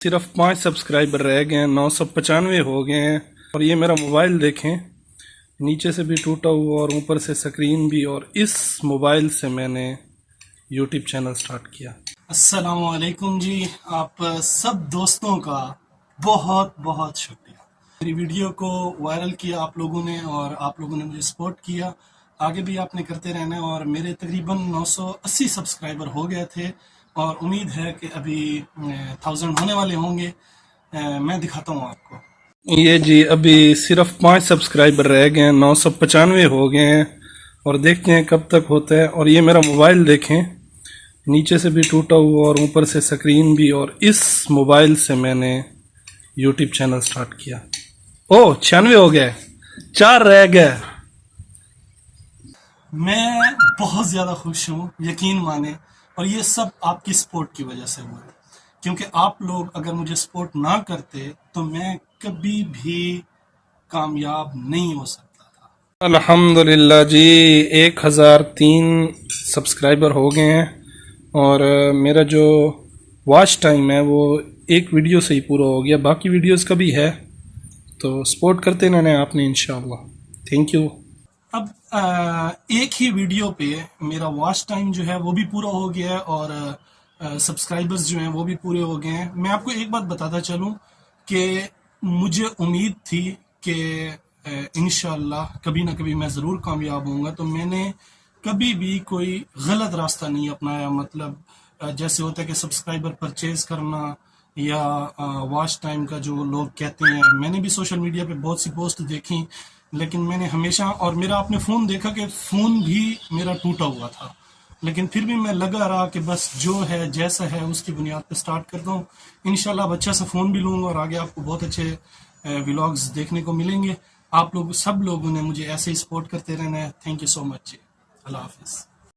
صرف 5 سبسکرائبر رہ گئے ہیں، 995 ہو گئے ہیں۔ اور یہ میرا موبائل دیکھیں، نیچے سے بھی ٹوٹا ہوا اور اوپر سے سکرین بھی، اور اس موبائل سے میں نے یوٹیوب چینل سٹارٹ کیا۔ السلام علیکم جی، آپ سب دوستوں کا بہت بہت شکریہ۔ میری ویڈیو کو وائرل کیا آپ لوگوں نے، اور آپ لوگوں نے مجھے سپورٹ کیا، آگے بھی آپ نے کرتے رہنا ہے۔ اور میرے تقریباً 980 سبسکرائبر ہو گئے تھے، اور امید ہے کہ ابھی 1000 ہونے والے ہوں گے۔ میں دکھاتا ہوں آپ کو۔ یہ جی ابھی صرف 5 سبسکرائبر رہ گئے ہیں، 995 ہو گئے ہیں، اور دیکھتے ہیں کب تک ہوتا ہے۔ اور یہ میرا موبائل دیکھیں، نیچے سے بھی ٹوٹا ہوا اور اوپر سے سکرین بھی، اور اس موبائل سے میں نے یوٹیوب چینل سٹارٹ کیا۔ 96 ہو گئے، 4 رہ گئے۔ میں بہت زیادہ خوش ہوں، یقین مانیں، اور یہ سب آپ کی سپورٹ کی وجہ سے ہوا ہے، کیونکہ آپ لوگ اگر مجھے سپورٹ نہ کرتے تو میں کبھی بھی کامیاب نہیں ہو سکتا تھا۔ الحمدللہ جی 1003 سبسکرائبر ہو گئے ہیں، اور میرا جو واچ ٹائم ہے وہ ایک ویڈیو سے ہی پورا ہو گیا، باقی ویڈیوز کا بھی ہے، تو سپورٹ کرتے رہنا آپ نے انشاءاللہ۔ Thank you. اب ایک ہی ویڈیو پہ میرا واچ ٹائم جو ہے وہ بھی پورا ہو گیا ہے، اور سبسکرائبرز جو ہیں وہ بھی پورے ہو گئے ہیں۔ میں آپ کو ایک بات بتاتا چلوں کہ مجھے امید تھی کہ انشاءاللہ کبھی نہ کبھی میں ضرور کامیاب ہوں گا، تو میں نے کبھی بھی کوئی غلط راستہ نہیں اپنایا۔ مطلب جیسے ہوتا ہے کہ سبسکرائبر پرچیز کرنا یا واچ ٹائم کا جو لوگ کہتے ہیں، میں نے بھی سوشل میڈیا پہ بہت سی پوسٹ دیکھی، لیکن میں نے ہمیشہ، اور میرا آپ نے فون دیکھا کہ فون بھی میرا ٹوٹا ہوا تھا، لیکن پھر بھی میں لگا رہا کہ بس جو ہے جیسا ہے اس کی بنیاد پہ سٹارٹ کرتا ہوں۔ انشاءاللہ اب اچھا سا فون بھی لوں گا، اور آگے آپ کو بہت اچھے ولاگز دیکھنے کو ملیں گے۔ آپ لوگ سب لوگوں نے مجھے ایسے ہی سپورٹ کرتے رہنا ہے۔ تھینک یو سو مچ جی، اللہ حافظ۔